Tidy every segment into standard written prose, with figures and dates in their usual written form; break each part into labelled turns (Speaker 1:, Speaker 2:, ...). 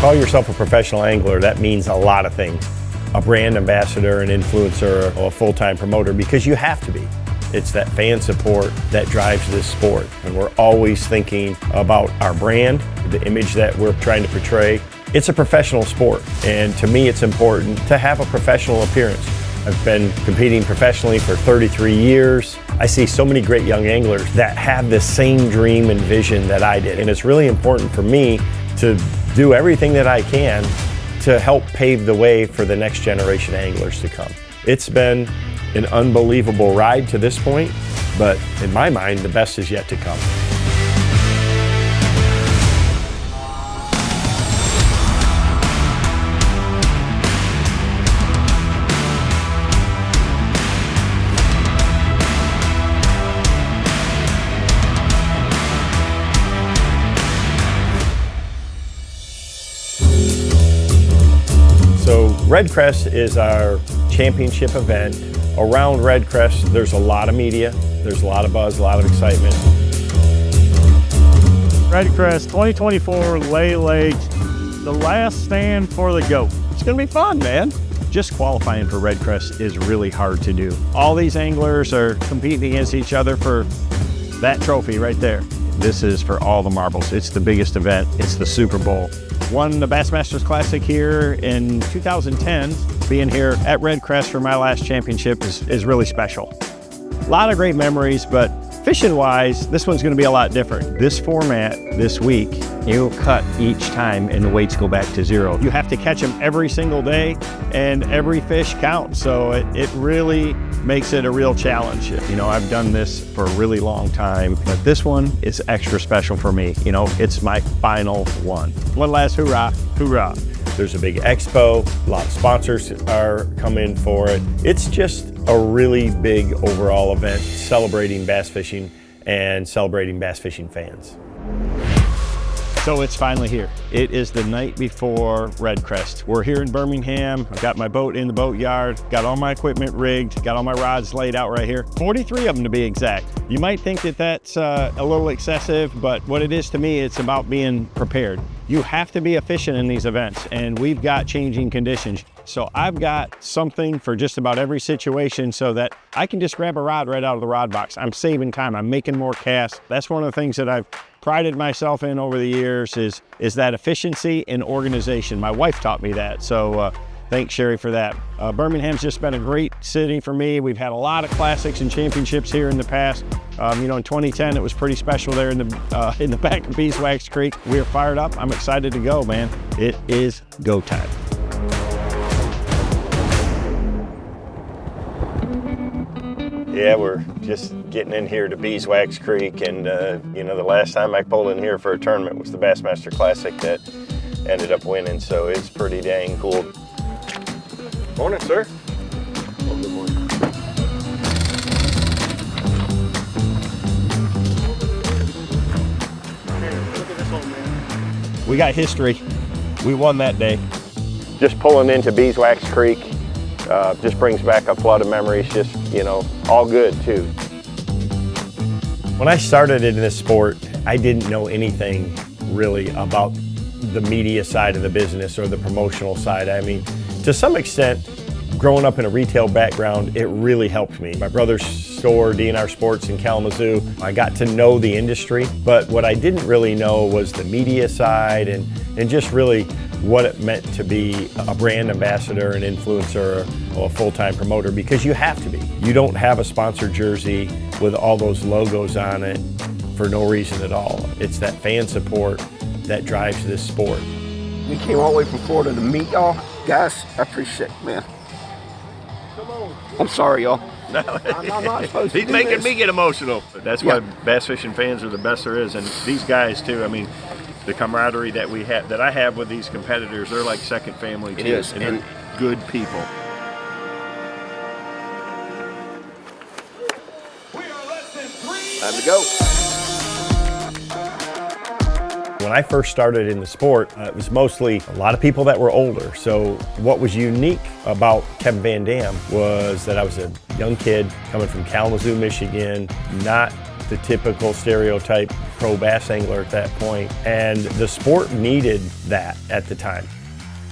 Speaker 1: Call yourself a professional angler, that means a lot of things. A brand ambassador, an influencer, or a full-time promoter, because you have to be. It's that fan support that drives this sport. And we're always thinking about our brand, the image that we're trying to portray. It's a professional sport, and to me it's important to have a professional appearance. I've been competing professionally for 33 years. I see so many great young anglers that have the same dream and vision that I did. And it's really important for me to do everything that I can to help pave the way for the next generation of anglers to come. It's been an unbelievable ride to this point, but in my mind, the best is yet to come. So Redcrest is our championship event. Around Redcrest, there's a lot of media, there's a lot of buzz, a lot of excitement.
Speaker 2: Redcrest 2024 Lay Lake, the last stand for the GOAT. It's gonna be fun, man. Just qualifying for Redcrest is really hard to do. All these anglers are competing against each other for that trophy right there. This is for all the marbles. It's the biggest event. It's the Super Bowl. Won the Bassmasters Classic here in 2010. Being here at Redcrest for my last championship is really special. A lot of great memories, but fishing-wise, this one's gonna be a lot different. This format this week, you'll cut each time and the weights go back to zero. You have to catch them every single day and every fish counts. So it really makes it a real challenge. You know, I've done this for a really long time, but this one is extra special for me. You know, it's my final one. One last hoorah, hoorah.
Speaker 1: There's a big expo, a lot of sponsors are coming for it. It's just a really big overall event celebrating bass fishing and celebrating bass fishing fans.
Speaker 2: So it's finally here. It is the night before Redcrest. We're here in Birmingham. I've got my boat in the boat yard, got all my equipment rigged, got all my rods laid out right here. 43 of them to be exact. You might think that that's a little excessive, but what it is to me, it's about being prepared. You have to be efficient in these events, and we've got changing conditions. So I've got something for just about every situation so that I can just grab a rod right out of the rod box. I'm saving time, I'm making more casts. That's one of the things that I've prided myself in over the years is that efficiency and organization. My wife taught me that, so thanks Sherry for that. Birmingham's just been a great city for me. We've had a lot of classics and championships here in the past. You know, in 2010, it was pretty special there in the back of Beeswax Creek. We're fired up. I'm excited to go, man. It is go time.
Speaker 1: Yeah, we're just getting in here to Beeswax Creek, and you know, the last time I pulled in here for a tournament was the Bassmaster Classic that ended up winning, so it's pretty dang cool. Morning, sir. Well, good morning.
Speaker 2: Look at this old man. We got history. We won that day.
Speaker 1: Just pulling into Beeswax Creek just brings back a flood of memories, just, you know, all good too. When I started in this sport, I didn't know anything really about the media side of the business or the promotional side. I mean, to some extent, growing up in a retail background, it really helped me. My brother's store, DNR Sports in Kalamazoo, I got to know the industry, but what I didn't really know was the media side and just really what it meant to be a brand ambassador, an influencer, or a full-time promoter, because you have to be. You don't have a sponsored jersey with all those logos on it for no reason at all. It's that fan support that drives this sport.
Speaker 3: We came all the way from Florida to meet y'all. Guys, I appreciate it, man.
Speaker 2: Come on.
Speaker 3: I'm sorry, y'all. I'm not supposed to
Speaker 1: He's
Speaker 3: do
Speaker 1: making
Speaker 3: this.
Speaker 1: me get emotional. That's why bass fishing fans are the best there is, and these guys too. I mean, the camaraderie that we have, that I have with these competitors, they're like second family too.
Speaker 3: It is,
Speaker 1: and they're good people.
Speaker 3: Time to go.
Speaker 1: When I first started in the sport, it was mostly a lot of people that were older. So what was unique about Kevin VanDam was that I was a young kid coming from Kalamazoo, Michigan, not the typical stereotype pro bass angler at that point, and the sport needed that at the time.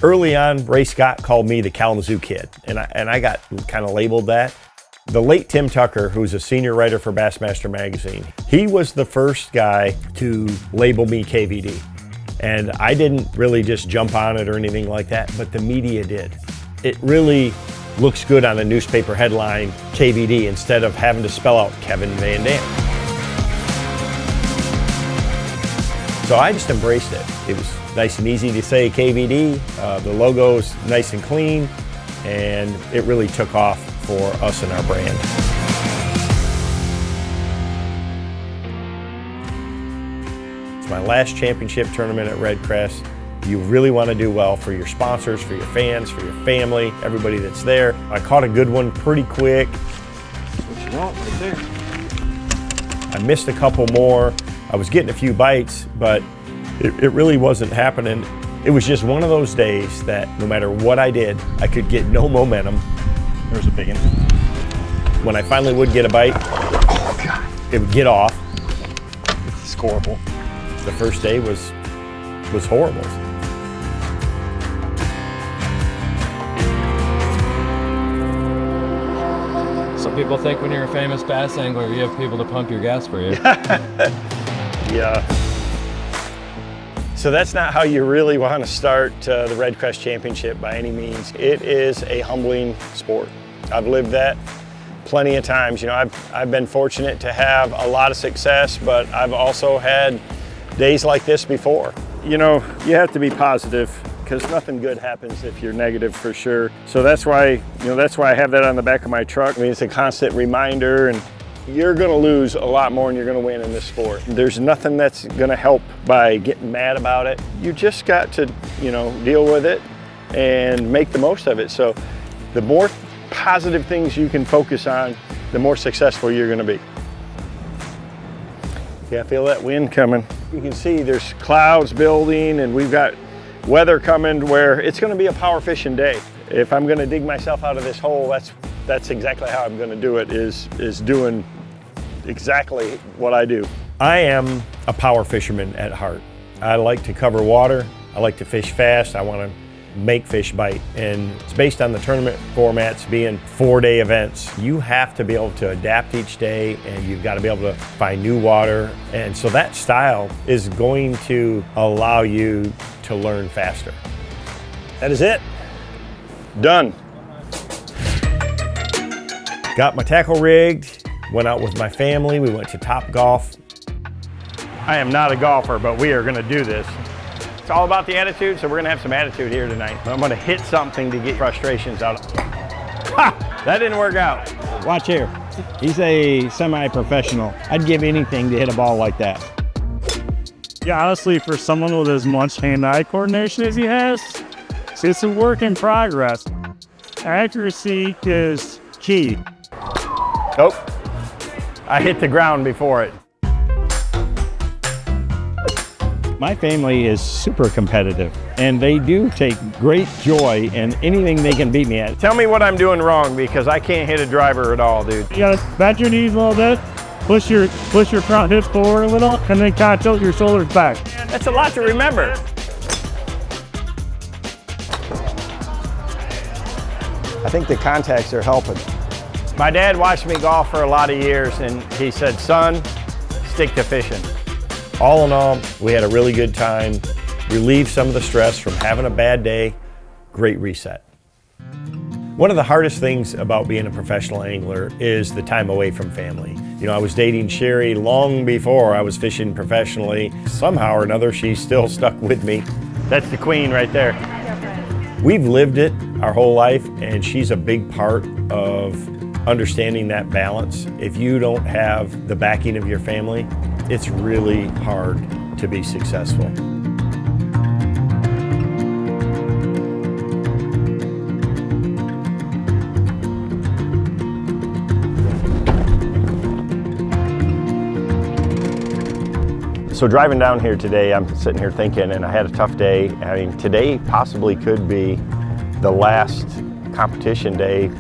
Speaker 1: Early on, Ray Scott called me the Kalamazoo Kid, and I got kind of labeled that. The late Tim Tucker, who's a senior writer for Bassmaster Magazine, he was the first guy to label me KVD. And I didn't really just jump on it or anything like that, but the media did. It really looks good on a newspaper headline, KVD, instead of having to spell out Kevin VanDam. So I just embraced it. It was nice and easy to say KVD. The logo's nice and clean, and it really took off for us and our brand. It's my last championship tournament at Redcrest. You really want to do well for your sponsors, for your fans, for your family, everybody that's there. I caught a good one pretty quick.
Speaker 2: That's what you want right there.
Speaker 1: I missed a couple more. I was getting a few bites, but it really wasn't happening. It was just one of those days that no matter what I did, I could get no momentum.
Speaker 2: There's a big one.
Speaker 1: When I finally would get a bite, it would get off.
Speaker 2: It's scoreable.
Speaker 1: The first day was horrible.
Speaker 4: Some people think when you're a famous bass angler, you have people to pump your gas for you.
Speaker 1: Yeah. So that's not how you really want to start the Redcrest Championship by any means. It is a humbling sport. I've lived that plenty of times. You know, I've been fortunate to have a lot of success, but I've also had days like this before. You know, you have to be positive because nothing good happens if you're negative, for sure. So that's why I have that on the back of my truck. I mean, it's a constant reminder, and you're gonna lose a lot more than you're gonna win in this sport. There's nothing that's gonna help by getting mad about it. You just got to, you know, deal with it and make the most of it. So the more positive things you can focus on, the more successful you're gonna be. Yeah, I feel that wind coming. You can see there's clouds building, and we've got weather coming where it's gonna be a power fishing day. If I'm gonna dig myself out of this hole, that's exactly how I'm gonna do it, is doing exactly what I do. I am a power fisherman at heart. I like to cover water. I like to fish fast. I want to make fish bite. And it's based on the tournament formats being 4-day events. You have to be able to adapt each day, and you've got to be able to find new water. And so that style is going to allow you to learn faster. That is it. Done. Got my tackle rigged, went out with my family, we went to Top Golf. I am not a golfer, but we are gonna do this. It's all about the attitude, so we're gonna have some attitude here tonight. I'm gonna hit something to get frustrations out. Ha! That didn't work out.
Speaker 2: Watch here. He's a semi-professional. I'd give anything to hit a ball like that.
Speaker 5: Yeah, honestly, for someone with as much hand-eye coordination as he has, it's a work in progress. Accuracy is key.
Speaker 1: Nope. I hit the ground before it.
Speaker 2: My family is super competitive, and they do take great joy in anything they can beat me at.
Speaker 1: Tell me what I'm doing wrong, because I can't hit a driver at all, dude.
Speaker 5: You gotta bend your knees a little bit, push your front hips forward a little, and then kind of tilt your shoulders back.
Speaker 1: That's a lot to remember. I think the contacts are helping. My dad watched me golf for a lot of years, and he said, son, stick to fishing. All in all, we had a really good time, relieved some of the stress from having a bad day, great reset. One of the hardest things about being a professional angler is the time away from family. You know, I was dating Sherry long before I was fishing professionally. Somehow or another, she's still stuck with me. That's the queen right there. We've lived it our whole life, and she's a big part of understanding that balance. If you don't have the backing of your family, it's really hard to be successful. So driving down here today, I'm sitting here thinking, and I had a tough day. I mean, today possibly could be the last competition day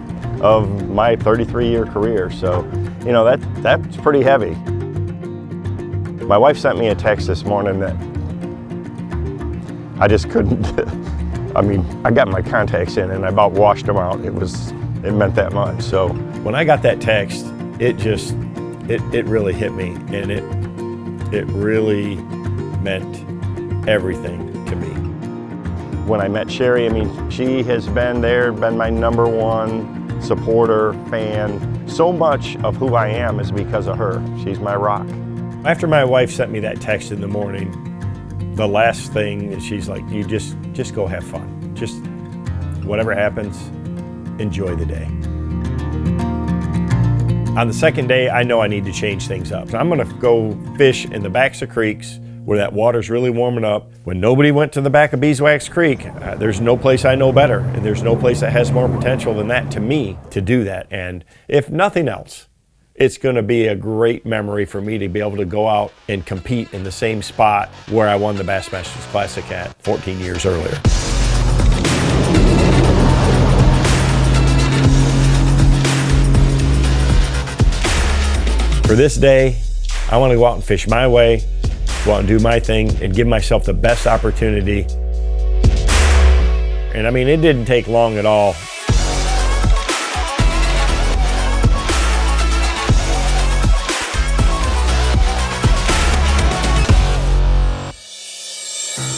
Speaker 1: of my 33-year career. So, you know, that's pretty heavy. My wife sent me a text this morning that I just couldn't, I mean, I got my contacts in and I about washed them out. It meant that much. So when I got that text, it really hit me, and it really meant everything to me. When I met Sherry, I mean, she has been there, been my #1 supporter, fan. So much of who I am is because of her. She's my rock. After my wife sent me that text in the morning, the last thing is she's like, you just go have fun. Just whatever happens, enjoy the day. On the second day, I know I need to change things up. So I'm gonna go fish in the backs of creeks where that water's really warming up. When nobody went to the back of Beeswax Creek, there's no place I know better, and there's no place that has more potential than that to me to do that. And if nothing else, it's gonna be a great memory for me to be able to go out and compete in the same spot where I won the Bassmasters Classic at 14 years earlier. For this day, I wanna go out and fish my way, go out and do my thing, and give myself the best opportunity. And I mean, it didn't take long at all.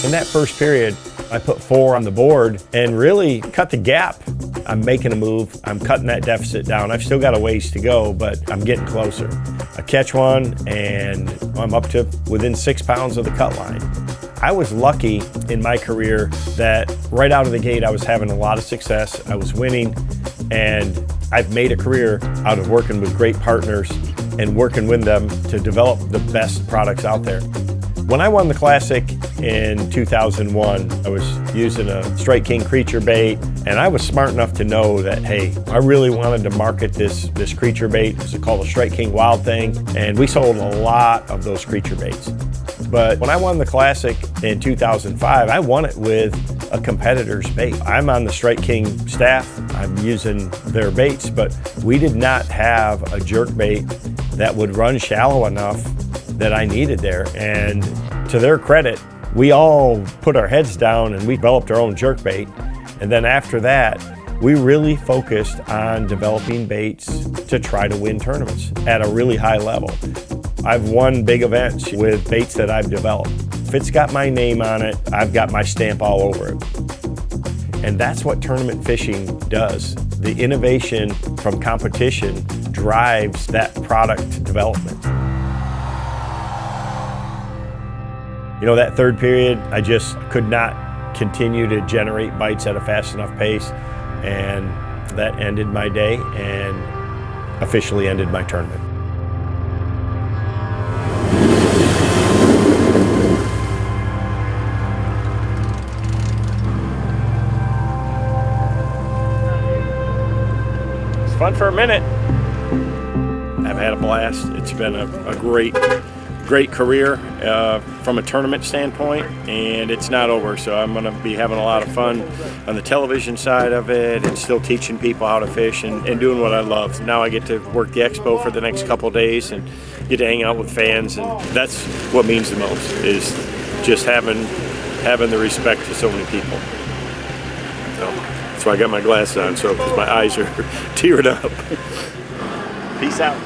Speaker 1: In that first period, I put 4 on the board and really cut the gap. I'm making a move, I'm cutting that deficit down. I've still got a ways to go, but I'm getting closer. I catch one and I'm up to within 6 pounds of the cut line. I was lucky in my career that right out of the gate I was having a lot of success, I was winning, and I've made a career out of working with great partners and working with them to develop the best products out there. When I won the Classic in 2001, I was using a Strike King creature bait, and I was smart enough to know that, hey, I really wanted to market this creature bait. It's called a Strike King Wild Thing, and we sold a lot of those creature baits. But when I won the Classic in 2005, I won it with a competitor's bait. I'm on the Strike King staff, I'm using their baits, but we did not have a jerk bait that would run shallow enough that I needed there. And to their credit, we all put our heads down and we developed our own jerkbait. And then after that, we really focused on developing baits to try to win tournaments at a really high level. I've won big events with baits that I've developed. If it's got my name on it, I've got my stamp all over it. And that's what tournament fishing does. The innovation from competition drives that product development. You know, that third period, I just could not continue to generate bites at a fast enough pace, and that ended my day and officially ended my tournament. It's fun for a minute. I've had a blast. It's been a great career from a tournament standpoint, and it's not over, so I'm going to be having a lot of fun on the television side of it and still teaching people how to fish and doing what I love. Now I get to work the expo for the next couple of days and get to hang out with fans, and that's what means the most, is just having the respect to so many people. So that's why I got my glasses on, so because my eyes are teared up. Peace out.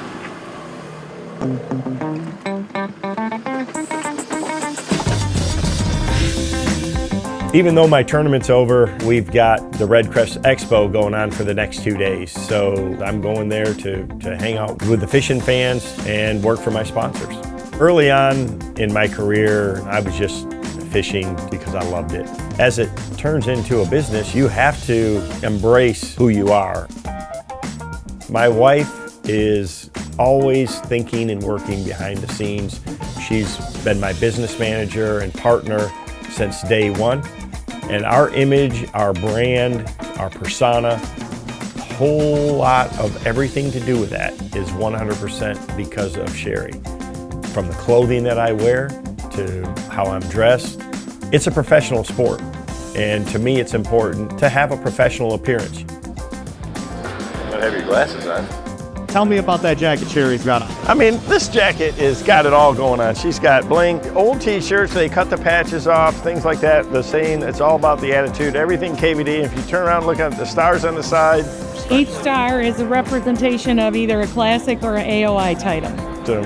Speaker 1: Even though my tournament's over, we've got the Redcrest Expo going on for the next 2 days. So I'm going there to hang out with the fishing fans and work for my sponsors. Early on in my career, I was just fishing because I loved it. As it turns into a business, you have to embrace who you are. My wife is always thinking and working behind the scenes. She's been my business manager and partner since day one. And our image, our brand, our persona, a whole lot of everything to do with that is 100% because of Sherry. From the clothing that I wear to how I'm dressed, it's a professional sport. And to me, it's important to have a professional appearance.
Speaker 6: You don't have your glasses on.
Speaker 2: Tell me about that jacket Sherry's got on.
Speaker 1: I mean, this jacket has got it all going on. She's got bling, old t-shirts, they cut the patches off, things like that. The same, it's all about the attitude, everything KVD. If you turn around and look at the stars on the side.
Speaker 6: Each star is a representation of either a classic or an AOI title.
Speaker 1: So,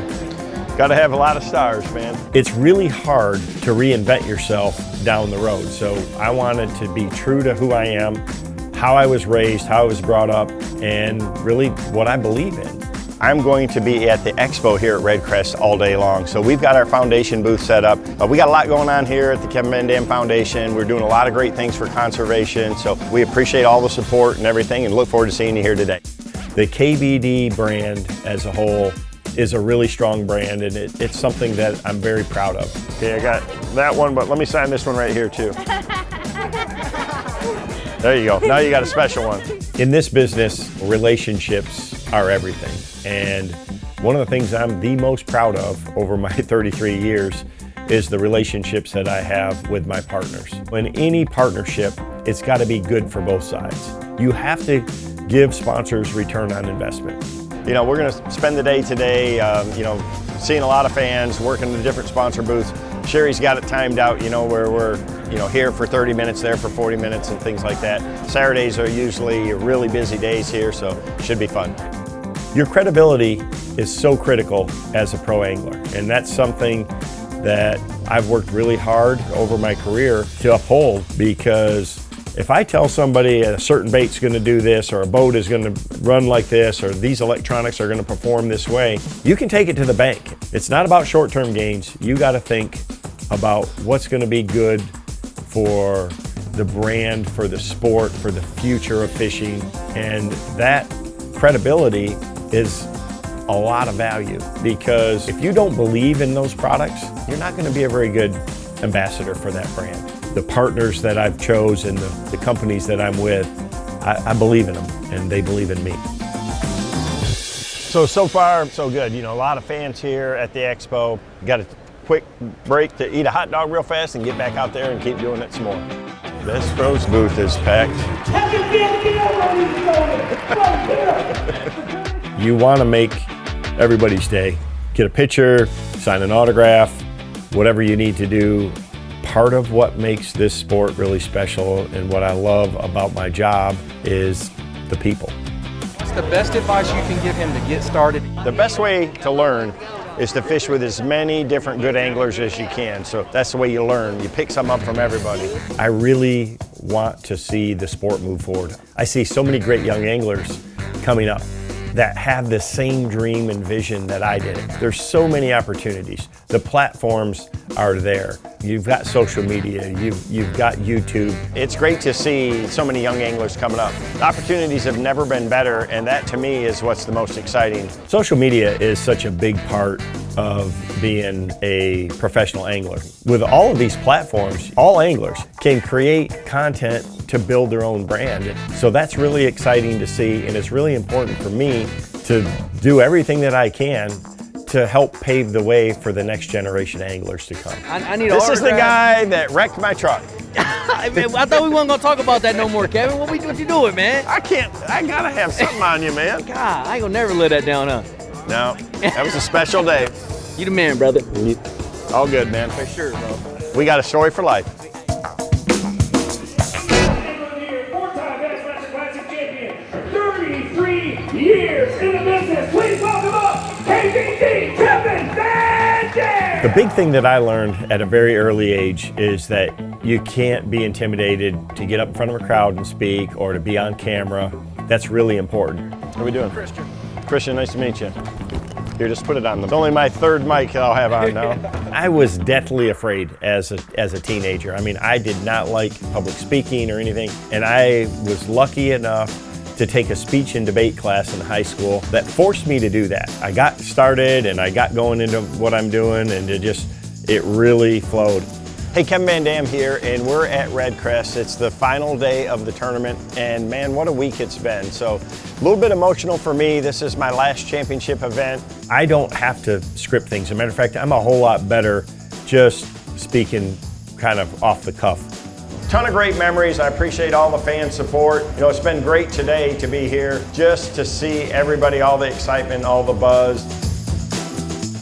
Speaker 1: got to have a lot of stars, man. It's really hard to reinvent yourself down the road. So I wanted to be true to who I am, how I was raised, how I was brought up, and really what I believe in. I'm going to be at the EXPO here at Redcrest all day long. So we've got our foundation booth set up. We got a lot going on here at the Kevin VanDam Foundation. We're doing a lot of great things for conservation. So we appreciate all the support and everything and look forward to seeing you here today. The KVD brand as a whole is a really strong brand, and it's something that I'm very proud of. Okay, I got that one, but let me sign this one right here too. There you go. Now you got a special one. In this business, relationships are everything. And one of the things I'm the most proud of over my 33 years is the relationships that I have with my partners. In any partnership, it's got to be good for both sides. You have to give sponsors return on investment. You know, we're going to spend the day today, you know, seeing a lot of fans, working in the different sponsor booths. Sherry's got it timed out, you know, where we're, you know, here for 30 minutes, there for 40 minutes and things like that. Saturdays are usually really busy days here, so it should be fun. Your credibility is so critical as a pro angler, and that's something that I've worked really hard over my career to uphold, because if I tell somebody a certain bait's gonna do this, or a boat is gonna run like this, or these electronics are gonna perform this way, you can take it to the bank. It's not about short-term gains. You gotta think about what's gonna be good for the brand, for the sport, for the future of fishing, and that credibility is a lot of value, because if you don't believe in those products, you're not gonna be a very good ambassador for that brand. The partners that I've chosen, the companies that I'm with, I believe in them and they believe in me. So far, so good. You know, a lot of fans here at the Expo. Got a quick break to eat a hot dog real fast and get back out there and keep doing it some more. This Rose booth is packed. You want to make everybody's day. Get a picture, sign an autograph, whatever you need to do. Part of what makes this sport really special and what I love about my job is the people.
Speaker 7: What's the best advice you can give him to get started?
Speaker 1: The best way to learn is to fish with as many different good anglers as you can. So that's the way you learn. You pick some up from everybody. I really want to see the sport move forward. I see so many great young anglers coming up that have the same dream and vision that I did. There's so many opportunities. The platforms are there. You've got social media, you've got YouTube. It's great to see so many young anglers coming up. The opportunities have never been better, and that to me is what's the most exciting. Social media is such a big part of being a professional angler. With all of these platforms, all anglers can create content to build their own brand. So that's really exciting to see, and it's really important for me to do everything that I can to help pave the way for the next generation anglers to come.
Speaker 7: I need
Speaker 1: This is the guy that wrecked my truck.
Speaker 7: Man, I thought we weren't gonna talk about that no more, Kevin. What you doing, man?
Speaker 1: I gotta have something on you, man.
Speaker 7: God, I ain't gonna never let that down, huh?
Speaker 1: No, that was a special day.
Speaker 7: You the man, brother.
Speaker 1: All good, man.
Speaker 7: For sure, bro.
Speaker 1: We got a story for life.
Speaker 5: Four-time Redcrest Classic Champion, 33 years in the business. Please welcome up KVD Kevin VanDam.
Speaker 1: The big thing that I learned at a very early age is that you can't be intimidated to get up in front of a crowd and speak, or to be on camera. That's really important. How are we doing? Christian, nice to meet you. Here, just put it on. It's only my third mic I'll have on now. I was deathly afraid as a teenager. I mean, I did not like public speaking or anything, and I was lucky enough to take a speech and debate class in high school that forced me to do that. I got started and I got going into what I'm doing, and it really flowed. Hey, Kevin VanDam here, and we're at Redcrest. It's the final day of the tournament, and man, what a week it's been. So a little bit emotional for me. This is my last championship event. I don't have to script things. As a matter of fact, I'm a whole lot better just speaking kind of off the cuff. Ton of great memories. I appreciate all the fan support. You know, it's been great today to be here, just to see everybody, all the excitement, all the buzz.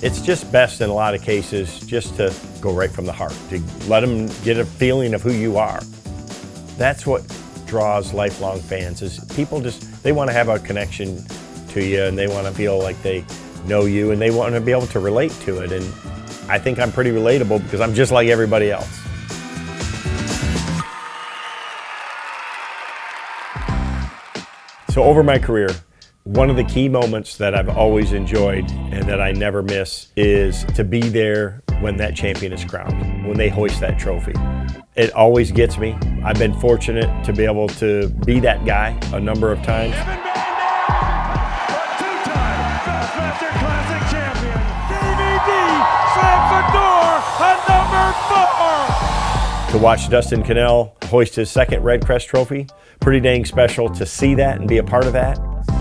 Speaker 1: It's just best in a lot of cases just to go right from the heart, to let them get a feeling of who you are. That's what draws lifelong fans, is people they want to have a connection to you, and they want to feel like they know you, and they want to be able to relate to it. And I think I'm pretty relatable because I'm just like everybody else. So over my career, one of the key moments that I've always enjoyed and that I never miss is to be there when that champion is crowned, when they hoist that trophy. It always gets me. I've been fortunate to be able to be that guy a number of times.
Speaker 5: Two-time Bassmaster Classic champion, KVD slams the door at number 4.
Speaker 1: To watch Dustin Cannell hoist his second Redcrest trophy, pretty dang special to see that and be a part of that.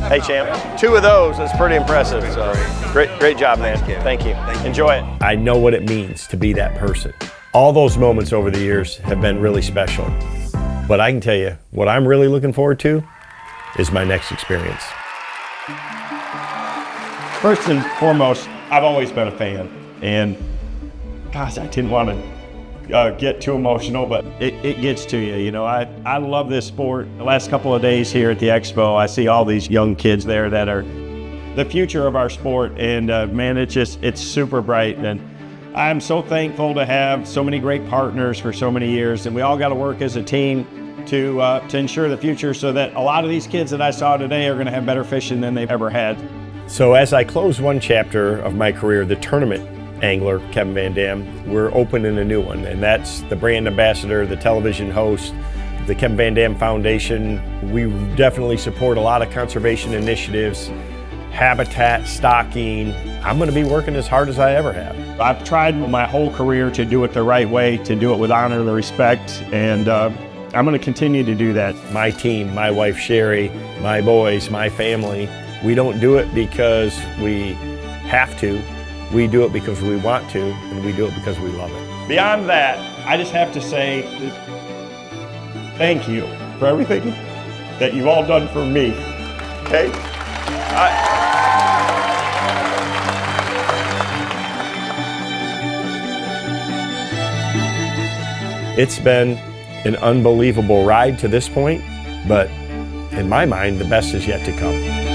Speaker 1: Hey champ, 2 of those, that's pretty impressive. So great job, man. Thank you. Enjoy it. I know what it means to be that person. All those moments over the years have been really special. But I can tell you, what I'm really looking forward to is my next experience.
Speaker 2: First and foremost, I've always been a fan, and gosh, I didn't want to get too emotional, but it gets to you. You know, I love this sport. The last couple of days here at the Expo, I see all these young kids there that are the future of our sport, and man, it's super bright. And I'm so thankful to have so many great partners for so many years, and we all got to work as a team to ensure the future, so that a lot of these kids that I saw today are going to have better fishing than they've ever had.
Speaker 1: So as I close one chapter of my career, the tournament angler, Kevin VanDam, we're opening a new one, and that's the brand ambassador, the television host, the Kevin VanDam Foundation. We definitely support a lot of conservation initiatives, habitat, stocking. I'm going to be working as hard as I ever have.
Speaker 2: I've tried my whole career to do it the right way, to do it with honor and respect, and I'm going to continue to do that.
Speaker 1: My team, my wife Sherry, my boys, my family, we don't do it because we have to. We do it because we want to, and we do it because we love it.
Speaker 2: Beyond that, I just have to say thank you for everything that you've all done for me, okay?
Speaker 1: It's been an unbelievable ride to this point, but in my mind, the best is yet to come.